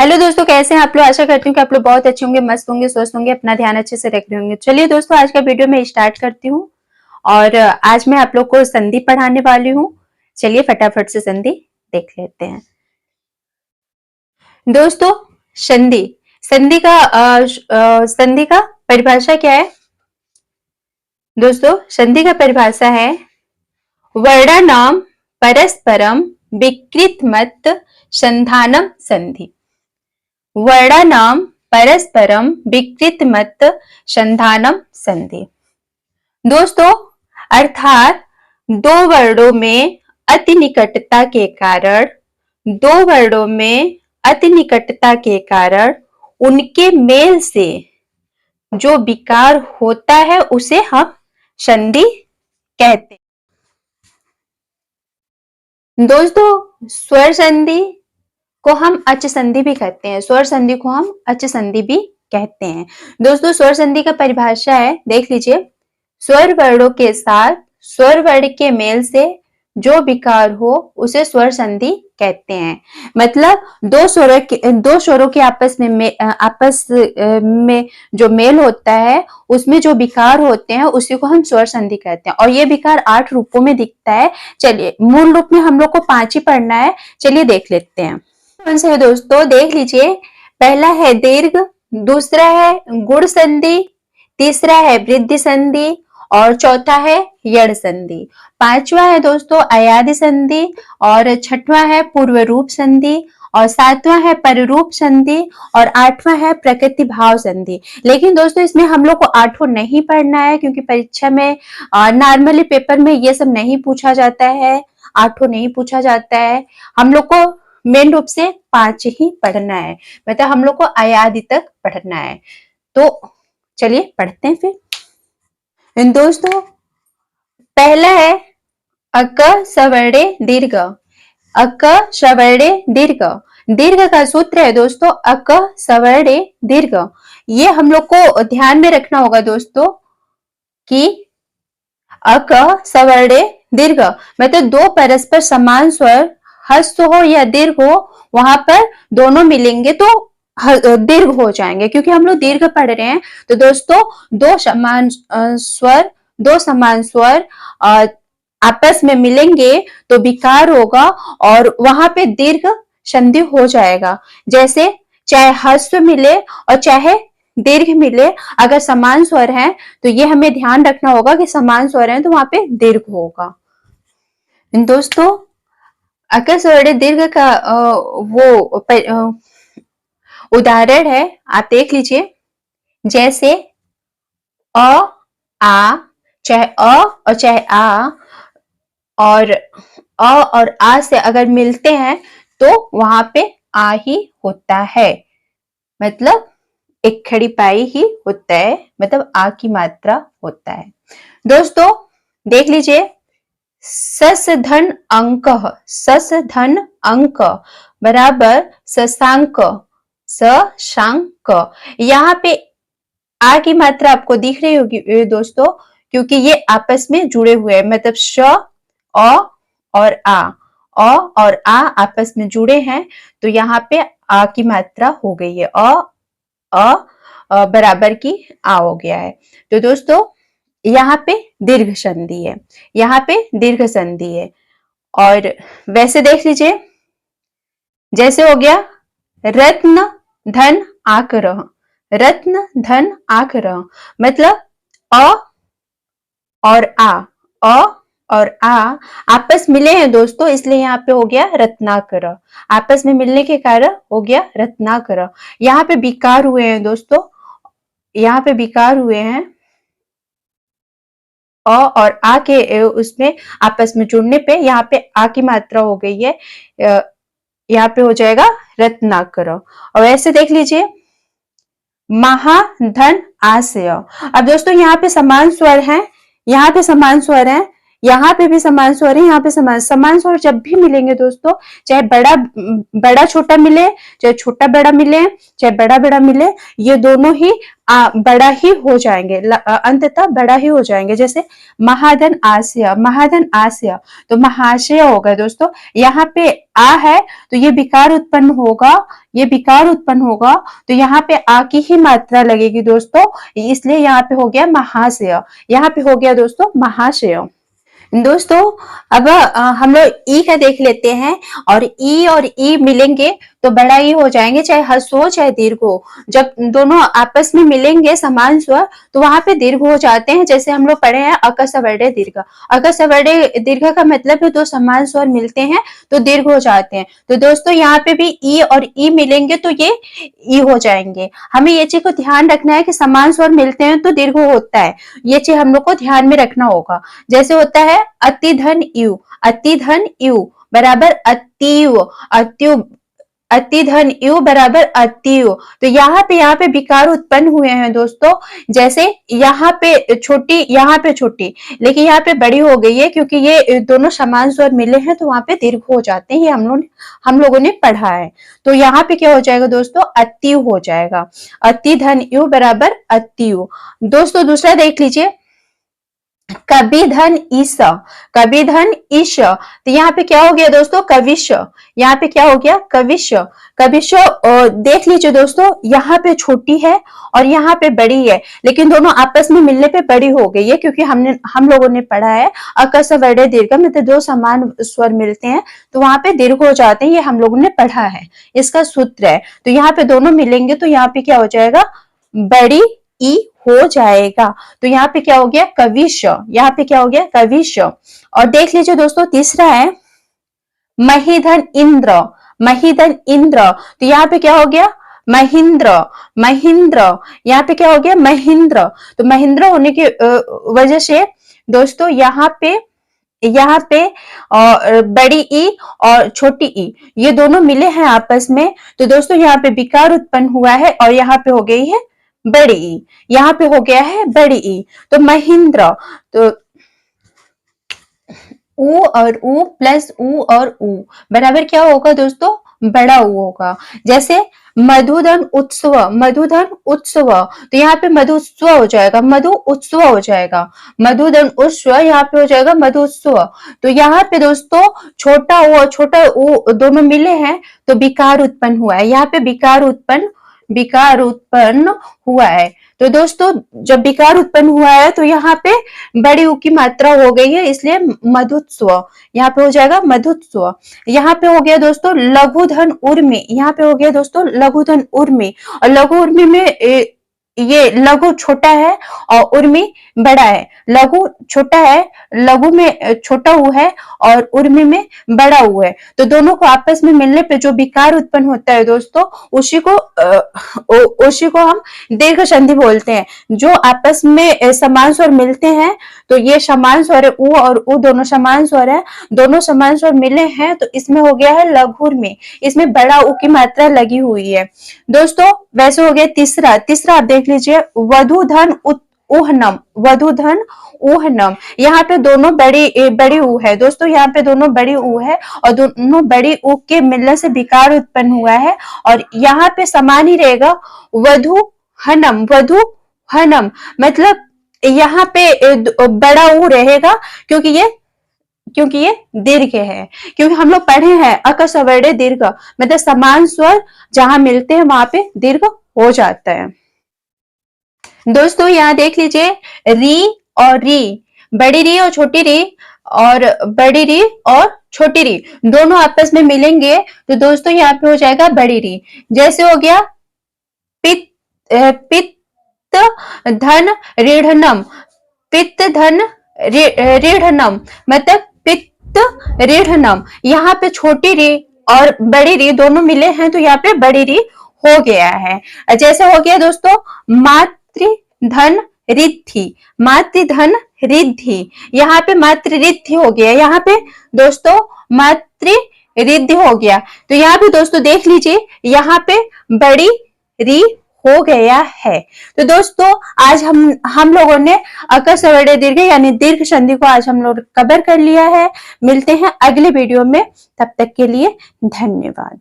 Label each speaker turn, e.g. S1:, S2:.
S1: Hello दोस्तों, कैसे हैं आप लोग। आशा करती हूँ कि आप लोग बहुत अच्छे होंगे, मस्त होंगे, स्वस्थ होंगे, अपना ध्यान अच्छे से रख रहे होंगे। चलिए दोस्तों, आज का वीडियो मैं स्टार्ट करती हूँ और आज मैं आप लोग को संधि पढ़ाने वाली हूँ। चलिए फटाफट से संधि देख लेते हैं। दोस्तों, संधि संधि का परिभाषा क्या है। दोस्तों, संधि का परिभाषा है वर्णानाम परस्परम विकृतमत संधानम संधि। वर्णानाम परस्परम विकृतमत संधानम संधि। दोस्तों, अर्थात दो वर्णों में अति निकटता के कारण उनके मेल से जो विकार होता है उसे हम संधि कहते हैं। दोस्तों, स्वर संधि को हम अच संधि भी कहते हैं। स्वर संधि को हम अच संधि भी कहते हैं। दोस्तों, स्वर संधि का परिभाषा है, देख लीजिए। स्वर वर्णों के साथ स्वर वर्ण के मेल से जो विकार हो उसे स्वर संधि कहते हैं। मतलब दो स्वरों के आपस में जो मेल होता है उसमें जो विकार होते हैं उसी को हम स्वर संधि कहते हैं। और ये विकार 8 रूपों में दिखता है। चलिए, मूल रूप में हम लोग को 5 ही पढ़ना है। चलिए देख लेते हैं। कौन से है दोस्तों, देख लीजिए। पहला है दीर्घ, दूसरा है गुण संधि, तीसरा है वृद्धि संधि और चौथा है यड़ संधि। पांचवा है दोस्तों अयादि संधि और छठवां है पूर्व रूप संधि और सातवां है पररूप संधि और आठवां है प्रकृति भाव संधि। लेकिन दोस्तों, इसमें हम लोग को आठों नहीं पढ़ना है क्योंकि परीक्षा में नॉर्मली पेपर में ये सब नहीं पूछा जाता है। आठों नहीं पूछा जाता है। हम लोग को मेन रूप से 5 ही पढ़ना है। मतलब हम लोग को अयादि तक पढ़ना है। तो चलिए पढ़ते हैं फिर। दोस्तों, पहला है अक सवर्णे दीर्घ। अक सवर्णे दीर्घ। दीर्घ का सूत्र है दोस्तों अक सवर्णे दीर्घ। ये हम लोग को ध्यान में रखना होगा दोस्तों कि अक सवर्णे दीर्घ मतलब दो परस्पर समान स्वर हस्त हो या दीर्घ हो, वहां पर दोनों मिलेंगे तो दीर्घ हो जाएंगे। क्योंकि हम लोग दीर्घ पढ़ रहे हैं तो दोस्तों दो समान स्वर आपस में मिलेंगे तो विकार होगा और वहां पे दीर्घ संधि हो जाएगा। जैसे चाहे हस्व मिले और चाहे दीर्घ मिले, अगर समान स्वर हैं तो ये हमें ध्यान रखना होगा कि समान स्वर हैं तो वहां पे दीर्घ होगा। दोस्तों, अकर स्वर्ण दीर्घ का वो उदाहरण है, आप देख लीजिए। जैसे अ आ, चाहे अ और चाहे आ और आ से अगर मिलते हैं तो वहां पे आ ही होता है। मतलब एक खड़ी पाई ही होता है, मतलब आ की मात्रा होता है। दोस्तों देख लीजिए, सस धन अंक बराबर शशांक। यहाँ पे आ की मात्रा आपको दिख रही होगी दोस्तों, क्योंकि ये आपस में जुड़े हुए हैं। मतलब श अ और आ आपस में जुड़े हैं तो यहाँ पे आ की मात्रा हो गई है। बराबर की आ हो गया है। तो दोस्तों यहाँ पे दीर्घ संधि है, यहाँ पे दीर्घ संधि है। और वैसे देख लीजिए, जैसे हो गया रत्न धन आग्रह। रत्न धन आग्रह मतलब अ और आ आपस मिले हैं दोस्तों, इसलिए यहाँ पे हो गया रत्नाकर। आपस में मिलने के कारण हो गया रत्नाकर। यहाँ पे विकार हुए हैं दोस्तों, यहाँ पे विकार हुए हैं। अ और आ के उसमें आपस में जुड़ने पे यहाँ पे आ की मात्रा हो गई है। यहाँ पे हो जाएगा रत्नाकर। और ऐसे देख लीजिए महाधन आशय। अब दोस्तों यहाँ पे समान स्वर हैं, यहाँ पे समान स्वर हैं, यहाँ पे भी समान स्वर है, यहाँ पे समान स्वर जब भी मिलेंगे दोस्तों, चाहे बड़ा छोटा मिले, चाहे छोटा बड़ा मिले, चाहे बड़ा बड़ा मिले, ये दोनों ही बड़ा ही हो जाएंगे, अंततः बड़ा ही हो जाएंगे। जैसे महाधन आस्य, महाधन आस्य, तो महाशय होगा दोस्तों। यहाँ पे आ है तो ये विकार उत्पन्न होगा, ये विकार उत्पन्न होगा, तो यहाँ पे आ की ही मात्रा लगेगी दोस्तों, इसलिए यहाँ पे हो गया महाशय, यहाँ पे हो गया दोस्तों महाशय। दोस्तों अब हम लोग ई का देख लेते हैं, और ई मिलेंगे तो बड़ा ई हो जाएंगे, चाहे ह्रस्व हो चाहे दीर्घ हो। जब दोनों आपस में मिलेंगे समान स्वर तो वहां पे दीर्घ हो जाते हैं। जैसे हम लोग पढ़े हैं अकसवर्णे दीर्घ, अकसवर्णे दीर्घ का मतलब है दो समान स्वर मिलते हैं तो दीर्घ हो जाते हैं। तो दोस्तों यहाँ पे भी ई और ई मिलेंगे तो ये ई हो जाएंगे। हमें ये चीज को ध्यान रखना है कि समान स्वर मिलते हैं तो दीर्घ होता है, ये चीज हम लोग को ध्यान में रखना होगा। जैसे होता है अति धन यू, अति धन यू बराबर अतिव, अत्युव, अति धन यू बराबर अतिव। तो यहाँ पे विकार उत्पन्न हुए हैं दोस्तों। जैसे यहाँ पे छोटी, लेकिन यहाँ पे बड़ी हो गई है, क्योंकि ये दोनों समान स्वर मिले हैं तो वहां पे दीर्घ हो जाते हैं। ये हम लोगों ने पढ़ा है। तो यहाँ पे क्या हो जाएगा दोस्तों, अतिव हो जाएगा। अति धन यू बराबर अतिव। दोस्तों दूसरा देख लीजिए, कवि धन ईश, कवि धन ईश, तो यहाँ पे क्या हो गया दोस्तों, कविश। यहाँ पे क्या हो गया, कविश, कविश। देख लीजिए दोस्तों, यहाँ पे छोटी है और यहाँ पे बड़ी है, लेकिन दोनों आपस में मिलने पे बड़ी हो गई है, क्योंकि हम लोगों ने पढ़ा है अकसवर्णे दीर्घ में तो दो समान स्वर मिलते हैं तो वहां पे दीर्घ हो जाते हैं, ये हम लोगों ने पढ़ा है, इसका सूत्र है। तो यहाँ पे दोनों मिलेंगे तो यहाँ पे क्या हो जाएगा, बड़ी ई हो जाएगा। तो यहाँ पे क्या हो गया, कविश, यहाँ पे क्या हो गया, कविश। और देख लीजिए दोस्तों तीसरा है महिधन इंद्र, महिधन इंद्र, तो यहाँ पे क्या हो गया, महेंद्र, महेंद्र, यहाँ पे क्या हो गया, महेंद्र। तो महेंद्र होने की वजह से दोस्तों यहाँ पे बड़ी ई और छोटी ई ये दोनों मिले हैं आपस में, तो दोस्तों यहाँ पे विकार उत्पन्न हुआ है और यहाँ पे हो गई है बड़ी ई, यहाँ पे हो गया है बड़ी ई। तो महेंद्र, तो ऊ और ऊ प्लस ऊ और ऊ बराबर क्या होगा दोस्तों, बड़ा ऊ होगा। जैसे मधुधन उत्सव, मधुधन उत्सव, तो यहाँ पे मधु उत्सव हो जाएगा, मधु उत्सव हो जाएगा, मधुधन उत्सव, यहाँ पे हो जाएगा मधु उत्सव। तो यहाँ पे दोस्तों छोटा ऊ और छोटा ऊ दोनों मिले हैं तो विकार उत्पन्न हुआ है, यहाँ पे विकार उत्पन्न हुआ है। तो दोस्तों जब विकार उत्पन्न हुआ है तो यहाँ पे बड़ी ऊ की मात्रा हो गई है, इसलिए मधुत्स्व, यहाँ पे हो जाएगा मधुत्स्व। यहाँ पे हो गया दोस्तों लघुधन उर्मी, यहाँ पे हो गया दोस्तों लघुधन उर्मी, और लघु उर्मी में ये लघु छोटा है और उर्मी बड़ा है। लघु छोटा है, लघु में छोटा ऊ है और उर्मी में बड़ा ऊ है, तो दोनों को आपस में मिलने पे जो विकार उत्पन्न होता है दोस्तों उसी को हम दीर्घ संधि बोलते हैं। जो आपस में समान स्वर मिलते हैं तो ये समान स्वर है, ऊ और ऊ दोनों समान स्वर है, दोनों समान स्वर मिले हैं तो इसमें हो गया है लघु उर्मी, इसमें बड़ा ऊ की मात्रा लगी हुई है। दोस्तों वैसे हो गया तीसरा आप देख लीजिए वधुधन उहनम, वधुधन उहनम, यहाँ पे दोनों बड़ी ऊ है दोस्तों, यहाँ पे दोनों बड़ी ऊ है और दोनों बड़ी ऊ के मिलने से विकार उत्पन्न हुआ है, और यहाँ पे समान ही रहेगा वधु हनम, वधु हनम, मतलब यहाँ पे बड़ा ऊ रहेगा क्योंकि ये दीर्घ है, क्योंकि हम लोग पढ़े हैं अकसवर्णे दीर्घ मतलब समान स्वर जहां मिलते हैं वहां पे दीर्घ हो जाता है। दोस्तों यहाँ देख लीजिए री और री, बड़ी री और छोटी री, और बड़ी री और छोटी री दोनों आपस में मिलेंगे तो दोस्तों यहाँ पे हो जाएगा बड़ी री। जैसे हो गया पित्त धन ऋढ़नम, पित्त धन ऋढ़नम मतलब पित्त ऋढ़नम, यहाँ पे छोटी री और बड़ी री दोनों मिले हैं तो यहाँ पे बड़ी री हो गया है। जैसे हो गया दोस्तों मातृधन रिद्धि, मातृधन रिद्धि, यहाँ पे मातृ रिद्धि हो गया, यहाँ पे दोस्तों मातृ रिद्धि हो गया। तो यहाँ पे दोस्तों देख लीजिए यहाँ पे बड़ी री हो गया है। तो दोस्तों आज हम लोगों ने अकर सवर्णीय दीर्घ यानी दीर्घ संधि को आज हम लोग कवर कर लिया है। मिलते हैं अगले वीडियो में, तब तक के लिए धन्यवाद।